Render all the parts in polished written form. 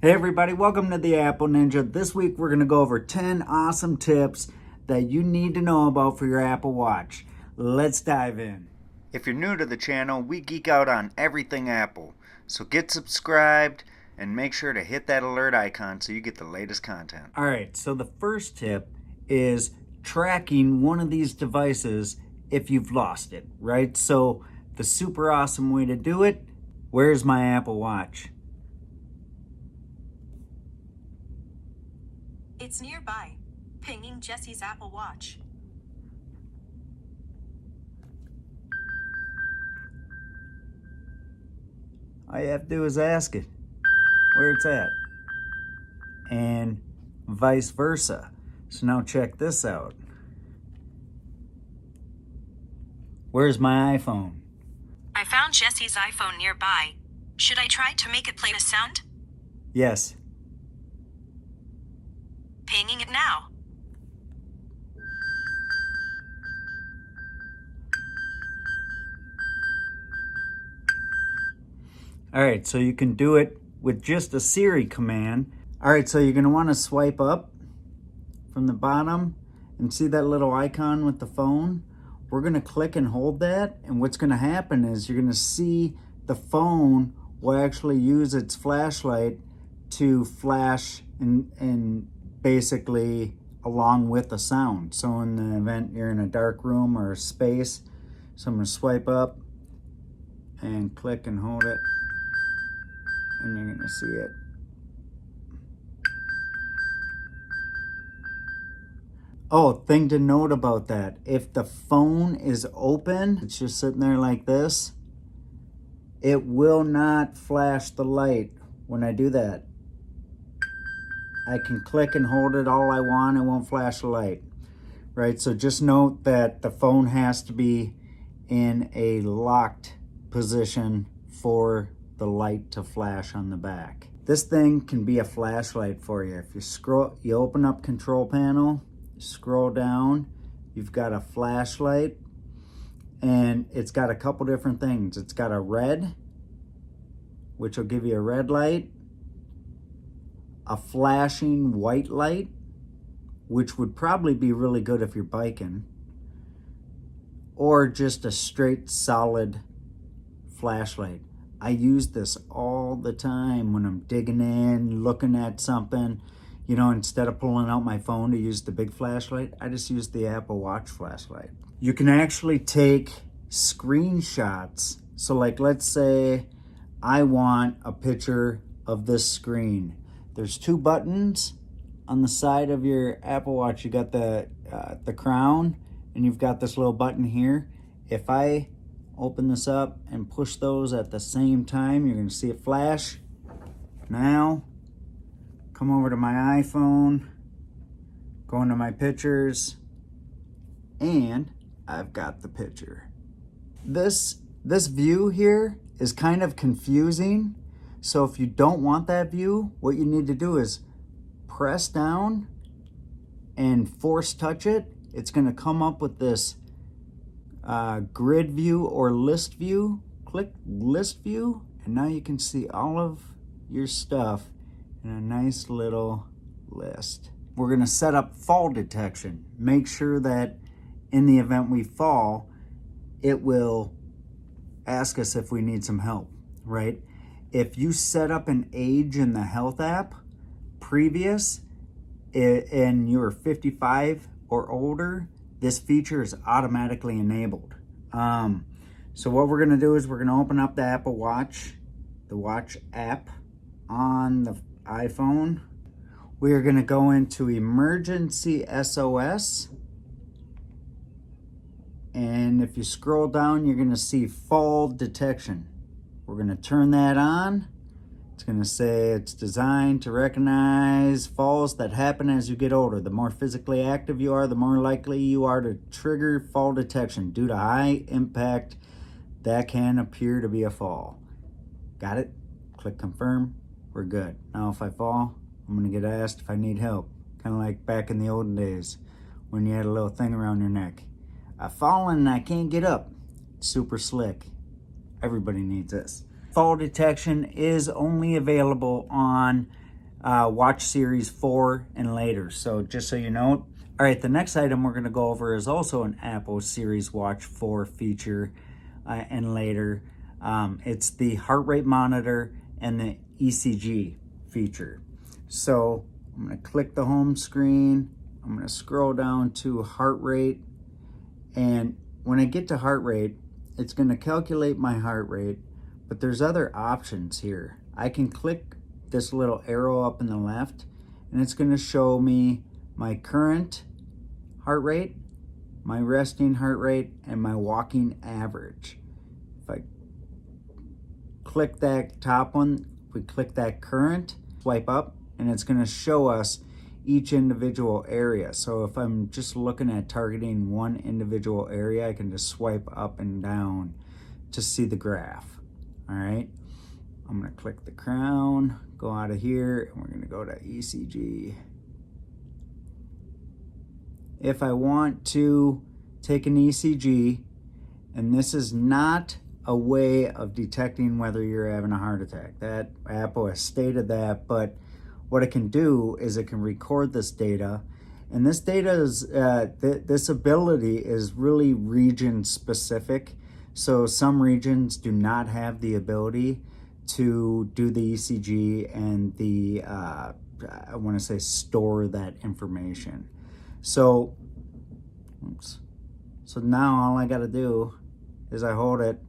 Hey everybody, welcome to the Apple Ninja. This week we're going to go over 10 awesome tips that you need to know about for your Apple Watch. Let's dive in. If you're new to the channel, we geek out on everything Apple. So get subscribed and make sure to hit that alert icon so you get the latest content. Alright, so the first tip is tracking one of these devices if you've lost it, right? So the super awesome way to do it, where's my Apple Watch? It's nearby. Pinging Jesse's Apple Watch. All you have to do is ask it where it's at, and vice versa. So now check this out. Where's my iPhone? I found Jesse's iPhone nearby. Should I try to make it play a sound? Yes. Pinging it now. All right, so you can do it with just a Siri command. All right, so you're gonna wanna swipe up from the bottom and see that little icon with the phone. We're gonna click and hold that, and what's gonna happen is you're gonna see the phone will actually use its flashlight to flash and basically along with the sound. So in the event you're in a dark room or a space, so I'm gonna swipe up and click and hold it, and you're gonna see it. Oh, thing to note about that, if the phone is open, it's just sitting there like this, it will not flash the light when I do that. I can click and hold it all I want, it won't flash the light, right? So just note that the phone has to be in a locked position for the light to flash on the back. This thing can be a flashlight for you. If you open up control panel, scroll down, you've got a flashlight, and it's got a couple different things. It's got a red, which will give you a red light, a flashing white light, which would probably be really good if you're biking, or just a straight solid flashlight. I use this all the time when I'm digging in, looking at something. You know, instead of pulling out my phone to use the big flashlight, I just use the Apple Watch flashlight. You can actually take screenshots. So like, let's say I want a picture of this screen. There's two buttons on the side of your Apple Watch. You got the crown, and you've got this little button here. If I open this up and push those at the same time, you're gonna see it flash. Now, come over to my iPhone, go into my pictures, and I've got the picture. This view here is kind of confusing. So if you don't want that view, what you need to do is press down and force touch it. It's gonna come up with this grid view or list view. Click list view, and now you can see all of your stuff in a nice little list. We're gonna set up fall detection. Make sure that in the event we fall, it will ask us if we need some help, right? If you set up an age in the health app previous and you're 55 or older, this feature is automatically enabled. So what we're gonna do is we're gonna open up the Apple Watch, the Watch app on the iPhone. We are gonna go into Emergency SOS. And if you scroll down, you're gonna see fall detection. We're gonna turn that on. It's gonna say it's designed to recognize falls that happen as you get older. The more physically active you are, the more likely you are to trigger fall detection. Due to high impact, that can appear to be a fall. Got it? Click confirm, we're good. Now if I fall, I'm gonna get asked if I need help. Kind of like back in the olden days when you had a little thing around your neck. I've fallen and I can't get up. Super slick. Everybody needs this. Fall detection is only available on Watch Series 4 and later. So just so you know. All right, the next item we're going to go over is also an Apple Series Watch 4 feature and later. It's the heart rate monitor and the ECG feature. So I'm going to click the home screen. I'm going to scroll down to heart rate. And when I get to heart rate, it's going to calculate my heart rate. But there's other options here. I can click this little arrow up in the left, and it's going to show me my current heart rate, my resting heart rate, and my walking average. If I click that top one, we click that current, swipe up, and it's going to show us each individual area. So if I'm just looking at targeting one individual area, I can just swipe up and down to see the graph. All right, I'm going to click the crown, go out of here, and we're going to go to ECG. If I want to take an ECG, and this is not a way of detecting whether you're having a heart attack. That Apple has stated that, but what it can do is it can record this data, and this data is this ability is really region specific. So some regions do not have the ability to do the ECG and the I want to say store that information. So, so now all I got to do is I hold it,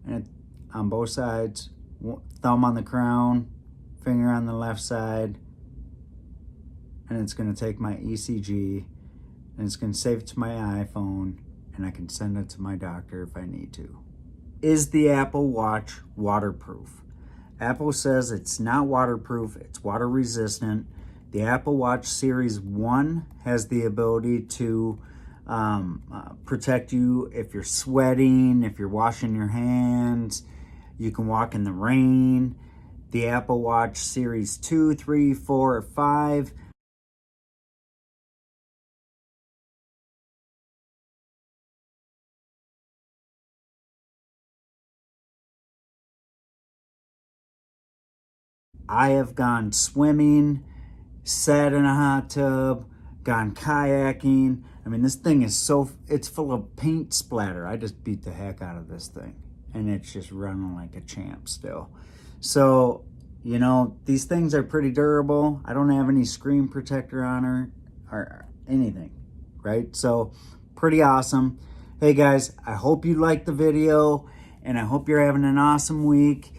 and on both sides, thumb on the crown, finger on the left side, and it's going to take my ECG, and it's going to save it to my iPhone, and I can send it to my doctor if I need to. Is the Apple Watch waterproof? Apple says it's not waterproof, it's water resistant. The Apple Watch Series 1 has the ability to protect you if you're sweating, if you're washing your hands. You can walk in the rain. The Apple Watch Series 2, 3, 4, or 5. I have gone swimming, sat in a hot tub, gone kayaking. I mean, this thing is it's full of paint splatter. I just beat the heck out of this thing, and it's just running like a champ still. So, you know, these things are pretty durable. I don't have any screen protector on her or anything, right? So, pretty awesome. Hey guys, I hope you liked the video, and I hope you're having an awesome week.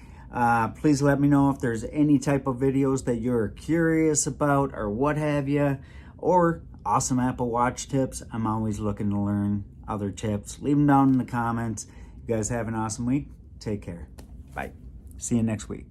Please let me know if there's any type of videos that you're curious about or what have you, or awesome Apple Watch tips. I'm always looking to learn other tips. Leave them down in the comments. You guys have an awesome week. Take care. Bye. See you next week.